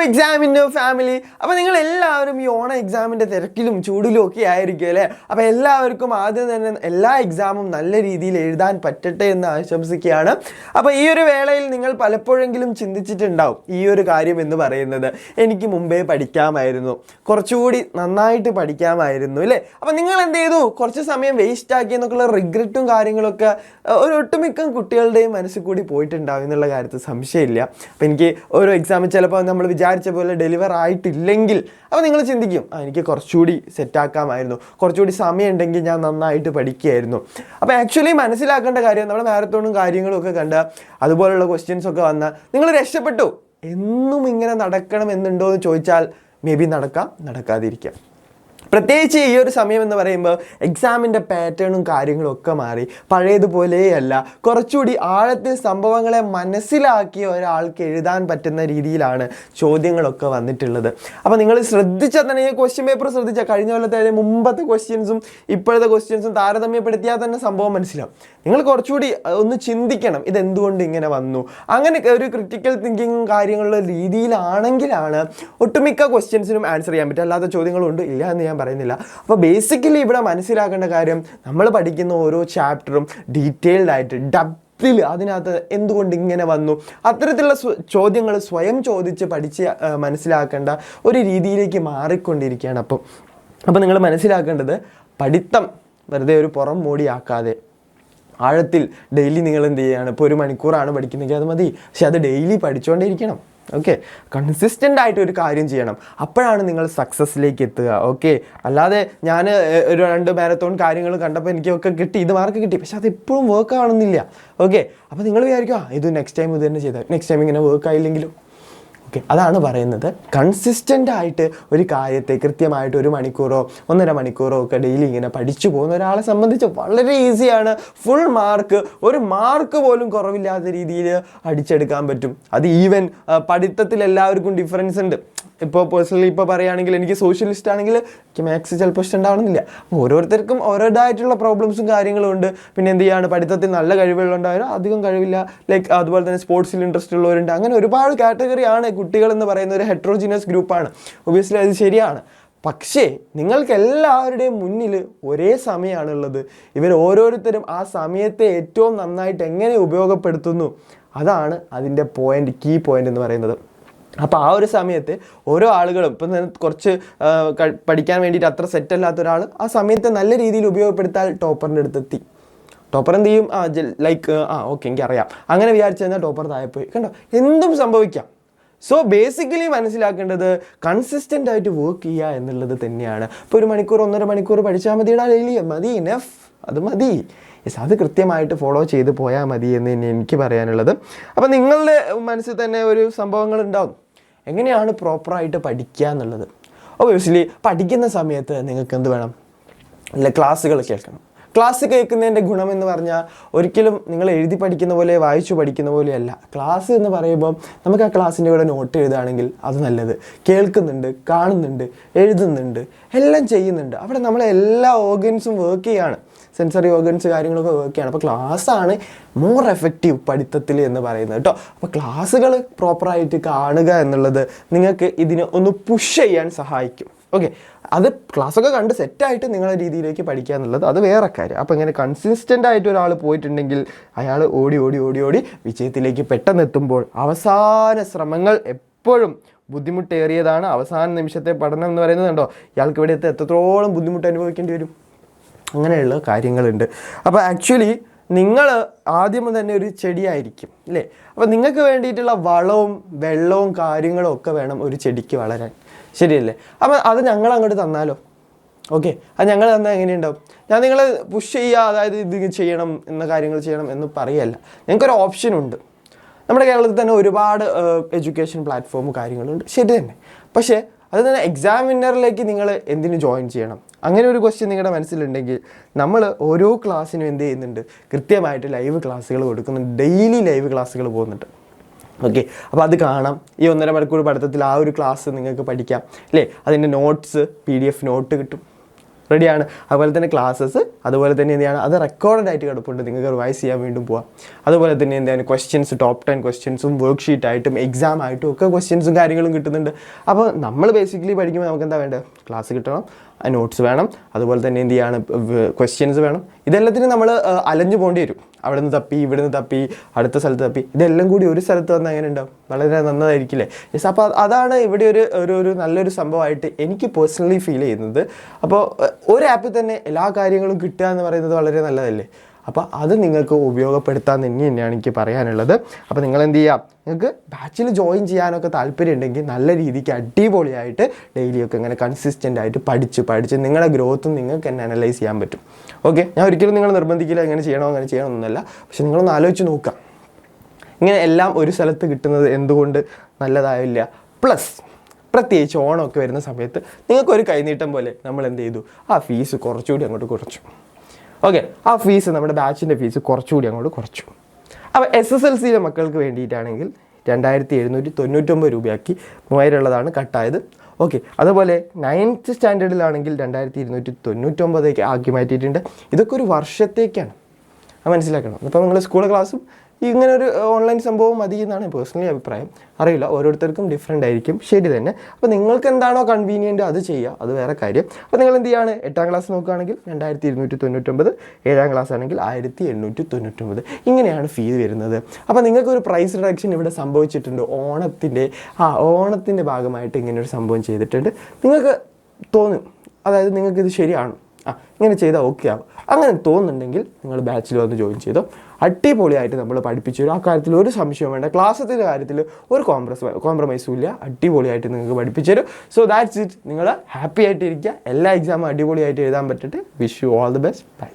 എക്സാമിൻ്റെ ഫാമിലി. അപ്പോൾ നിങ്ങൾ എല്ലാവരും ഈ ഓണ എക്സാമിൻ്റെ തിരക്കിലും ചൂടിലും ഒക്കെ ആയിരിക്കും അല്ലേ. അപ്പോൾ എല്ലാവർക്കും ആദ്യം തന്നെ എല്ലാ എക്സാമും നല്ല രീതിയിൽ എഴുതാൻ പറ്റട്ടെ എന്ന് ആശംസിക്കുകയാണ്. അപ്പോൾ ഈ ഒരു വേളയിൽ നിങ്ങൾ പലപ്പോഴെങ്കിലും ചിന്തിച്ചിട്ടുണ്ടാവും ഈ ഒരു കാര്യം എന്ന് പറയുന്നത്, എനിക്ക് മുമ്പേ പഠിക്കാമായിരുന്നു, കുറച്ചുകൂടി നന്നായിട്ട് പഠിക്കാമായിരുന്നു അല്ലേ. അപ്പോൾ നിങ്ങൾ എന്ത് ചെയ്തു, കുറച്ച് സമയം വേസ്റ്റ് ആക്കി എന്നൊക്കെയുള്ള റിഗ്രറ്റും കാര്യങ്ങളൊക്കെ ഒരു ഒട്ടുമിക്ക കുട്ടികളുടെയും മനസ്സിൽ കൂടി പോയിട്ടുണ്ടാവും എന്നുള്ള കാര്യത്തിൽ സംശയമില്ല. അപ്പോൾ എനിക്ക് ഓരോ എക്സാമിൽ ചിലപ്പോൾ നമ്മൾ വിചാരിച്ച പോലെ ഡെലിവർ ആയിട്ടില്ലെങ്കിൽ അപ്പോൾ നിങ്ങൾ ചിന്തിക്കും, എനിക്ക് കുറച്ചുകൂടി സെറ്റാക്കാമായിരുന്നു, കുറച്ചുകൂടി സമയം ഉണ്ടെങ്കിൽ ഞാൻ നന്നായിട്ട് പഠിക്കുകയായിരുന്നു. അപ്പോൾ ആക്ച്വലി മനസ്സിലാക്കേണ്ട കാര്യം, നമ്മുടെ മാരത്തോണും കാര്യങ്ങളും ഒക്കെ കണ്ട അതുപോലുള്ള ക്വസ്റ്റ്യൻസ് ഒക്കെ വന്നാൽ നിങ്ങൾ രക്ഷപ്പെട്ടു. എന്നും ഇങ്ങനെ നടക്കണം എന്നുണ്ടോ എന്ന് ചോദിച്ചാൽ മേ ബി നടക്കാം, നടക്കാതിരിക്കാം. പ്രത്യേകിച്ച് ഈ ഒരു സമയം എന്ന് പറയുമ്പോൾ എക്സാമിൻ്റെ പാറ്റേണും കാര്യങ്ങളും ഒക്കെ മാറി, പഴയതുപോലെയല്ല. കുറച്ചുകൂടി ആഴത്തിൽ സംഭവങ്ങളെ മനസ്സിലാക്കിയ ഒരാൾക്ക് എഴുതാൻ പറ്റുന്ന രീതിയിലാണ് ചോദ്യങ്ങളൊക്കെ വന്നിട്ടുള്ളത്. അപ്പോൾ നിങ്ങൾ ശ്രദ്ധിച്ചാൽ തന്നെ, ഈ ക്വസ്റ്റ്യൻ പേപ്പർ ശ്രദ്ധിച്ചാൽ കഴിഞ്ഞ കൊല്ലത്തെ മുമ്പത്തെ ക്വസ്റ്റ്യൻസും ഇപ്പോഴത്തെ ക്വസ്റ്റ്യൻസും താരതമ്യപ്പെടുത്തിയാൽ തന്നെ സംഭവം മനസ്സിലാവും. നിങ്ങൾ കുറച്ചുകൂടി ഒന്ന് ചിന്തിക്കണം, ഇതെന്തുകൊണ്ട് ഇങ്ങനെ വന്നു, അങ്ങനെ ഒരു ക്രിട്ടിക്കൽ തിങ്കിങ്ങും കാര്യങ്ങളുടെ രീതിയിലാണെങ്കിലാണ് ഒട്ടുമിക്ക ക്വസ്റ്റ്യൻസിനും ആൻസർ ചെയ്യാൻ പറ്റും. അല്ലാത്ത ചോദ്യങ്ങളുണ്ട്, ഇല്ല എന്ന് ഞാൻ പറയുന്നില്ല. അപ്പോൾ ബേസിക്കലി ഇവിടെ മനസ്സിലാക്കേണ്ട കാര്യം, നമ്മൾ പഠിക്കുന്ന ഓരോ ചാപ്റ്ററും ഡീറ്റെയിൽഡ് ആയിട്ട് ഡെപ്തിൽ അതിനകത്ത് എന്തുകൊണ്ട് ഇങ്ങനെ വന്നു, അത്തരത്തിലുള്ള ചോദ്യങ്ങൾ സ്വയം ചോദിച്ച് പഠിച്ച് മനസ്സിലാക്കേണ്ട ഒരു രീതിയിലേക്ക് മാറിക്കൊണ്ടിരിക്കുകയാണ്. അപ്പോൾ നിങ്ങൾ മനസ്സിലാക്കേണ്ടത്, പഠിത്തം വെറുതെ ഒരു പുറം മൂടിയാക്കാതെ ആഴത്തിൽ ഡെയിലി നിങ്ങൾ എന്ത് ചെയ്യുകയാണ്. ഇപ്പോൾ 1 മണിക്കൂറാണ് പഠിക്കുന്നതെങ്കിൽ അത് മതി, പക്ഷെ അത് ഡെയിലി പഠിച്ചുകൊണ്ടേയിരിക്കണം. ഓക്കെ, കൺസിസ്റ്റൻ്റ് ആയിട്ട് ഒരു കാര്യം ചെയ്യണം, അപ്പോഴാണ് നിങ്ങൾ സക്സസ്സിലേക്ക് എത്തുക. ഓക്കെ, അല്ലാതെ ഞാൻ ഒരു 2 മാരത്തോൺ കാര്യങ്ങൾ കണ്ടപ്പോൾ എനിക്കൊക്കെ കിട്ടി, ഇത് മാർക്ക് കിട്ടി, പക്ഷെ അത് ഇപ്പോഴും വർക്ക് ആവണമെന്നില്ല. ഓക്കെ, അപ്പോൾ നിങ്ങൾ വിചാരിക്കുക ഇത് നെക്സ്റ്റ് ടൈം ഇത് തന്നെ ചെയ്താൽ, നെക്സ്റ്റ് ടൈം ഇങ്ങനെ വർക്ക് ആയില്ലെങ്കിലും. ഓക്കെ, അതാണ് പറയുന്നത്. കൺസിസ്റ്റൻ്റ് ആയിട്ട് ഒരു കാര്യത്തെ കൃത്യമായിട്ട് 1 മണിക്കൂറോ 1.5 മണിക്കൂറോ ഒക്കെ ഡെയിലി ഇങ്ങനെ പഠിച്ചു പോകുന്ന ഒരാളെ സംബന്ധിച്ച് വളരെ ഈസിയാണ്. ഫുൾ മാർക്ക്, ഒരു മാർക്ക് പോലും കുറവില്ലാത്ത രീതിയിൽ അടിച്ചെടുക്കാൻ പറ്റും. അത് ഈവൻ പഠിത്തത്തിൽ എല്ലാവർക്കും ഡിഫറൻസ് ഉണ്ട്. ഇപ്പോൾ പേഴ്സണലി ഇപ്പോൾ പറയുകയാണെങ്കിൽ എനിക്ക് സോഷ്യലിസ്റ്റ് ആണെങ്കിൽ എനിക്ക് മാത്സ് ചിലപ്പോൾ ഇഷ്ടമുണ്ടാവണമെന്നില്ല. ഓരോരുത്തർക്കും ഓരോതായിട്ടുള്ള പ്രോബ്ലംസും കാര്യങ്ങളും ഉണ്ട്. പിന്നെ എന്ത് ചെയ്യാണ്, പഠിത്തത്തിൽ നല്ല കഴിവുകളുണ്ടായാലും അധികം കഴിവില്ല, ലൈക്ക് അതുപോലെ തന്നെ സ്പോർട്സിൽ ഇൻട്രസ്റ്റ് ഉള്ളവരുണ്ട്. അങ്ങനെ ഒരുപാട് കാറ്റഗറിയാണ് കുട്ടികൾ എന്ന് പറയുന്ന ഒരു ഹെട്രോജിനസ് ഗ്രൂപ്പാണ്. ഒബിയസ്ലി അത് ശരിയാണ്. പക്ഷേ നിങ്ങൾക്ക് എല്ലാവരുടെയും മുന്നിൽ ഒരേ സമയമാണുള്ളത്. ഇവർ ഓരോരുത്തരും ആ സമയത്തെ ഏറ്റവും നന്നായിട്ട് എങ്ങനെ ഉപയോഗപ്പെടുത്തുന്നു, അതാണ് അതിൻ്റെ പോയിൻ്റ്, കീ പോയിൻ്റ് എന്ന് പറയുന്നത്. അപ്പോൾ ആ ഒരു സമയത്ത് ഓരോ ആളുകളും, ഇപ്പം കുറച്ച് പഠിക്കാൻ വേണ്ടിയിട്ട് അത്ര സെറ്റല്ലാത്ത ഒരാൾ ആ സമയത്ത് നല്ല രീതിയിൽ ഉപയോഗപ്പെടുത്താൽ ടോപ്പറിൻ്റെ അടുത്തെത്തി. ടോപ്പർ എന്ത് ചെയ്യും, ലൈക്ക് ഓക്കെ എനിക്കറിയാം അങ്ങനെ വിചാരിച്ചു കഴിഞ്ഞാൽ ടോപ്പർ താഴെപ്പോയി. കണ്ടോ, എന്തും സംഭവിക്കാം. സോ ബേസിക്കലി മനസ്സിലാക്കേണ്ടത് കൺസിസ്റ്റൻ്റ് ആയിട്ട് വർക്ക് ചെയ്യുക എന്നുള്ളത് തന്നെയാണ്. ഇപ്പോൾ 1 മണിക്കൂർ 1.5 മണിക്കൂർ പഠിച്ചാൽ മതിയുടെ ഡെയിലി മതി, ഇനഫ്, അത് മതി. അത് കൃത്യമായിട്ട് ഫോളോ ചെയ്ത് പോയാൽ മതി എന്ന് തന്നെ എനിക്ക് പറയാനുള്ളത്. അപ്പോൾ നിങ്ങളുടെ മനസ്സിൽ തന്നെ ഒരു സംഭവങ്ങൾ ഉണ്ടാവും, എങ്ങനെയാണ് പ്രോപ്പറായിട്ട് പഠിക്കുക എന്നുള്ളത്. ഒബിയസ്ലി പഠിക്കുന്ന സമയത്ത് നിങ്ങൾക്ക് എന്ത് വേണം, അല്ല ക്ലാസ്സുകൾ കേൾക്കണം. ക്ലാസ് കേൾക്കുന്നതിൻ്റെ ഗുണമെന്ന് പറഞ്ഞാൽ ഒരിക്കലും നിങ്ങൾ എഴുതി പഠിക്കുന്ന പോലെ വായിച്ചു പഠിക്കുന്ന പോലെയല്ല. ക്ലാസ് എന്ന് പറയുമ്പം നമുക്ക് ആ ക്ലാസ്സിൻ്റെ കൂടെ നോട്ട് എഴുതുകയാണെങ്കിൽ അത് നല്ലത്. കേൾക്കുന്നുണ്ട്, കാണുന്നുണ്ട്, എഴുതുന്നുണ്ട്, എല്ലാം ചെയ്യുന്നുണ്ട്. അവിടെ നമ്മളെ എല്ലാ ഓർഗൻസും വർക്ക് ചെയ്യാണ്, സെൻസറി ഓർഗൻസ് കാര്യങ്ങളൊക്കെ വർക്ക് ചെയ്യാണ്. അപ്പോൾ ക്ലാസ്സാണ് മോർ എഫക്റ്റീവ് പഠിത്തത്തിൽ എന്ന് പറയുന്നത് കേട്ടോ. അപ്പോൾ ക്ലാസ്സുകൾ പ്രോപ്പറായിട്ട് കാണുക എന്നുള്ളത് നിങ്ങൾക്ക് ഇതിനെ ഒന്ന് പുഷ് ചെയ്യാൻ സഹായിക്കും. ഓക്കെ, അത് ക്ലാസ്സൊക്കെ കണ്ട് സെറ്റായിട്ട് നിങ്ങളുടെ രീതിയിലേക്ക് പഠിക്കുക എന്നുള്ളത് അത് വേറെ കാര്യം. അപ്പോൾ ഇങ്ങനെ കൺസിസ്റ്റൻ്റ് ആയിട്ട് ഒരാൾ പോയിട്ടുണ്ടെങ്കിൽ അയാൾ ഓടി ഓടി ഓടി ഓടി വിജയത്തിലേക്ക് പെട്ടെന്ന് എത്തുമ്പോൾ അവസാന ശ്രമങ്ങൾ എപ്പോഴും ബുദ്ധിമുട്ടേറിയതാണ്. അവസാന നിമിഷത്തെ പഠനം എന്ന് പറയുന്നത് കണ്ടോ, ഇയാൾക്ക് ഇവിടെ എത്രത്തോളം ബുദ്ധിമുട്ട് അനുഭവിക്കേണ്ടി വരും. അങ്ങനെയുള്ള കാര്യങ്ങളുണ്ട്. അപ്പോൾ ആക്ച്വലി നിങ്ങൾ ആദ്യം തന്നെ ഒരു ചെടിയായിരിക്കും അല്ലേ. അപ്പോൾ നിങ്ങൾക്ക് വേണ്ടിയിട്ടുള്ള വളവും വെള്ളവും കാര്യങ്ങളും ഒക്കെ വേണം ഒരു ചെടിക്ക് വളരാൻ, ശരിയല്ലേ. അപ്പോൾ അത് ഞങ്ങൾ അങ്ങോട്ട് തന്നാലോ, ഓക്കെ, അത് ഞങ്ങൾ തന്നാൽ എങ്ങനെയുണ്ടാവും? ഞാൻ നിങ്ങളെ പുഷ് ചെയ്യുക, അതായത് ഇത് ചെയ്യണം എന്ന കാര്യങ്ങൾ ചെയ്യണം എന്ന് പറയല്ല. ഞങ്ങൾക്കൊരു ഓപ്ഷനുണ്ട്. നമ്മുടെ കേരളത്തിൽ തന്നെ ഒരുപാട് എഡ്യൂക്കേഷൻ പ്ലാറ്റ്ഫോമും കാര്യങ്ങളുണ്ട്, ശരി തന്നെ. പക്ഷേ അത് തന്നെ എക്സാം വിന്നറിലേക്ക് നിങ്ങൾ എന്തിനു ജോയിൻ ചെയ്യണം, അങ്ങനെ ഒരു ക്വസ്റ്റ്യൻ നിങ്ങളുടെ മനസ്സിലുണ്ടെങ്കിൽ നമ്മൾ ഓരോ ക്ലാസ്സിനും എന്ത് ചെയ്യുന്നുണ്ട്, കൃത്യമായിട്ട് ലൈവ് ക്ലാസ്സുകൾ കൊടുക്കുന്നുണ്ട്, ഡെയിലി ലൈവ് ക്ലാസ്സുകൾ പോകുന്നുണ്ട്. ഓക്കെ, അപ്പോൾ അത് കാണാം. ഈ 1.5 മണിക്കൂർ പഠിത്തത്തിൽ ആ ഒരു ക്ലാസ് നിങ്ങൾക്ക് പഠിക്കാം അല്ലേ. അതിൻ്റെ നോട്ട്സ് PDF നോട്ട് കിട്ടും, റെഡിയാണ്. അതുപോലെ തന്നെ ക്ലാസ്സസ് അതുപോലെ തന്നെ എന്താണ് അത് റെക്കോർഡഡ് ആയിട്ട് കിടപ്പുണ്ട്, നിങ്ങൾക്ക് റിവൈസ് ചെയ്യാൻ വീണ്ടും പോവാം. അതുപോലെ തന്നെ എന്താണ് ക്വസ്റ്റ്യൻസ് ടോപ്പ് 10 ക്വസ്റ്റ്യൻസും വർക്ക് ഷീറ്റായിട്ടും എക്സാം ആയിട്ടും ഒക്കെ ക്വസ്റ്റ്യൻസും കാര്യങ്ങളും കിട്ടുന്നുണ്ട്. അപ്പോൾ നമ്മൾ ബേസിക്കലി പഠിക്കുമ്പോൾ നമുക്ക് എന്താ വേണ്ടത്? ക്ലാസ് കിട്ടണം, നോട്ട്സ് വേണം, അതുപോലെ തന്നെ എന്ത് ചെയ്യാണ് ക്വസ്റ്റ്യൻസ് വേണം. ഇതെല്ലാത്തിനും നമ്മൾ അലഞ്ഞു പോകേണ്ടി വരും. അവിടെ നിന്ന് തപ്പി ഇവിടെ നിന്ന് തപ്പി അടുത്ത സ്ഥലത്ത് തപ്പി ഇതെല്ലാം കൂടി ഒരു സ്ഥലത്ത് വന്നാൽ എങ്ങനെ ഉണ്ടാവും? വളരെ നന്നതായിരിക്കില്ലേ? യെസ്. അപ്പോൾ അതാണ് ഇവിടെ ഒരു നല്ലൊരു സംഭവമായിട്ട് എനിക്ക് പേഴ്സണലി ഫീൽ ചെയ്യുന്നത്. അപ്പോൾ ഒരു ആപ്പിൽ തന്നെ എല്ലാ കാര്യങ്ങളും കിട്ടുക എന്ന് പറയുന്നത് വളരെ നല്ലതല്ലേ? അപ്പോൾ അത് നിങ്ങൾക്ക് ഉപയോഗപ്പെടുത്താൻ തന്നെയാണ് എനിക്ക് പറയാനുള്ളത്. അപ്പോൾ നിങ്ങൾ എന്ത് ചെയ്യുക, നിങ്ങൾക്ക് ബാച്ചിൽ ജോയിൻ ചെയ്യാനൊക്കെ താല്പര്യം ഉണ്ടെങ്കിൽ നല്ല രീതിക്ക് അടിപൊളിയായിട്ട് ഡെയിലിയൊക്കെ ഇങ്ങനെ കൺസിസ്റ്റൻ്റ് ആയിട്ട് പഠിച്ച് നിങ്ങളുടെ ഗ്രോത്തും നിങ്ങൾക്ക് തന്നെ അനലൈസ് ചെയ്യാൻ പറ്റും. ഓക്കെ, ഞാൻ ഒരിക്കലും നിങ്ങൾ നിർബന്ധിക്കില്ല ഇങ്ങനെ ചെയ്യണമെന്നല്ല. പക്ഷെ നിങ്ങളൊന്ന് ആലോചിച്ച് നോക്കാം, ഇങ്ങനെ എല്ലാം ഒരു സ്ഥലത്ത് കിട്ടുന്നത് എന്തുകൊണ്ട് നല്ലതാവില്ല? പ്ലസ് പ്രത്യേകിച്ച് ഓണമൊക്കെ വരുന്ന സമയത്ത് നിങ്ങൾക്കൊരു കൈനീട്ടം പോലെ നമ്മൾ എന്ത് ചെയ്തു, ആ ഫീസ് കുറച്ചുകൂടി അങ്ങോട്ട് കുറച്ചു. ഓക്കെ, ആ ഫീസ് നമ്മുടെ ബാച്ചിൻ്റെ ഫീസ് കുറച്ചുകൂടി അങ്ങോട്ട് കുറച്ചു. അപ്പോൾ SSLCയിലെ മക്കൾക്ക് വേണ്ടിയിട്ടാണെങ്കിൽ 2799 രൂപയാക്കി, 3000 ഉള്ളതാണ് കട്ടായത്. ഓക്കെ, അതുപോലെ 9th സ്റ്റാൻഡേർഡിലാണെങ്കിൽ 2299 ആക്കി മാറ്റിയിട്ടുണ്ട്. ഇതൊക്കെ ഒരു വർഷത്തേക്കാണ്, അത് മനസ്സിലാക്കണം. അപ്പോൾ നിങ്ങൾ സ്കൂൾ ക്ലാസ്സും ഇങ്ങനെ ഒരു ഓൺലൈൻ സംഭവം മതി എന്നാണ് പേഴ്സണലി അഭിപ്രായം. അറിയില്ല, ഓരോരുത്തർക്കും ഡിഫറെൻ്റ് ആയിരിക്കും. ശരി തന്നെ. അപ്പോൾ നിങ്ങൾക്ക് എന്താണോ കൺവീനിയൻറ്റ് അത് ചെയ്യുക, അത് വേറെ കാര്യം. അപ്പോൾ നിങ്ങൾ എന്ത് ചെയ്യാണ്, 8ാം ക്ലാസ് നോക്കുകയാണെങ്കിൽ 2299, 7ാം ക്ലാസ് ആണെങ്കിൽ 1899, ഇങ്ങനെയാണ് ഫീ വരുന്നത്. അപ്പോൾ നിങ്ങൾക്കൊരു പ്രൈസ് റിഡക്ഷൻ ഇവിടെ സംഭവിച്ചിട്ടുണ്ട്. ഓണത്തിൻ്റെ ഭാഗമായിട്ട് ഇങ്ങനെയൊരു സംഭവം ചെയ്തിട്ടുണ്ട്. നിങ്ങൾക്ക് തോന്നും, അതായത് നിങ്ങൾക്കിത് ശരിയാണ്, ഇങ്ങനെ ചെയ്താൽ ഓക്കെ ആവും, അങ്ങനെ തോന്നുന്നുണ്ടെങ്കിൽ നിങ്ങൾ ബാച്ചിൽ വന്ന് ജോയിൻ ചെയ്തോ. അടിപൊളിയായിട്ട് നമ്മൾ പഠിപ്പിച്ചു തരും. ആ കാര്യത്തിൽ ഒരു സംശയവും വേണ്ട. ക്ലാസ്സിൻ്റെ കാര്യത്തിൽ ഒരു കോംപ്രമൈസും ഇല്ല. അടിപൊളിയായിട്ട് നിങ്ങൾക്ക് പഠിപ്പിച്ചു തരും. So that's it. നിങ്ങൾ ഹാപ്പി ആയിട്ടിരിക്കുക. എല്ലാ എക്സാമും അടിപൊളിയായിട്ട് എഴുതാൻ പറ്റട്ടെ. Wish you all the best. By.